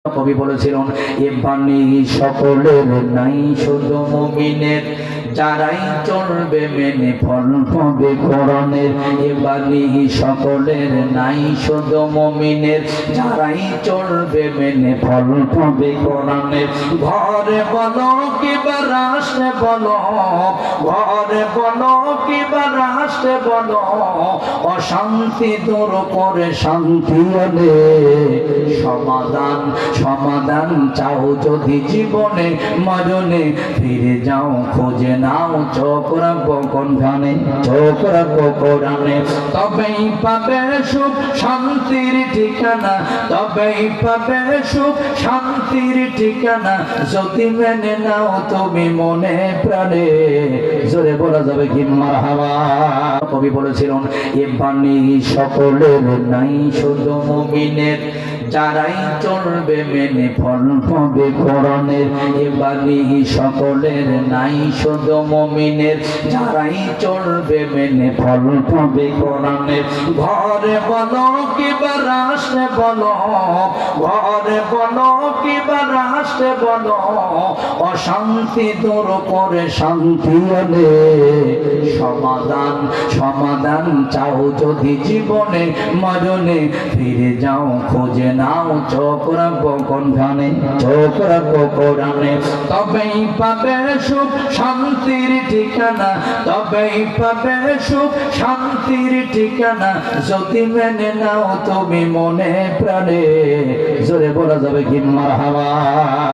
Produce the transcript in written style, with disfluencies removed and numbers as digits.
কবি বলেছিলেন এ বাণী সকলের নাই শুধু মুমিনের, যারাই চলবে মেনে ফল পাবে কোরআনের। এ বাণী সকলের নাই শুধু মুমিনের, যারাই চলবে মেনে ফল পাবে কোরআনের। ঘরে বলো কিবা রাষ্ট্রে বলো, ঘরে বলো কিবা রাষ্ট্রে বলো, অশান্তি দূর করে শান্তি আনে। সমাধান সমাধান চাও যদি জীবনে মরণে, ফিরে যাও খুঁজে নাও চোখ রাখবো কোনখানে, চোখ রাখবো কোরআনে। তবেই পাবে সুখ শান্তির ঠিকানা, তবেই পাবে সুখ শান্তির ঠিকানা, যদি মেনে নাও তুমি মনে প্রাণে। জোরে বলা যাবে কি মারহাবা। কবি বলেছিলেন এ বাণী সকলের নাই শুধু মুমিনের, যারাই চলবে মেনে ফল পাবে কোরআনের। এ বাণী সকলের নাই শুধু মুমিনের, যারাই চলবে মেনে ফল পাবে কোরআনের। ঘরে বলো কিবা রাষ্ট্রে বলো, ঘরে বলো কিবা রাষ্ট্রে বলো, অশান্তি দূর করে শান্তি আনে। সমাধান সমাধান চাও যদি জীবনে মরণে, ফিরে যাও খুঁজে নাও চোখ রাখবো কোনখানে, চোখ রাখবো কোরআনে। তবেই পাবে সুখ শান্তির ঠিকানা, তবেই পাবে সুখ শান্তির ঠিকানা, যদি মেনে নাও তুমি মনে প্রাণে। জোরে বলা যাবে কি মারহাবা।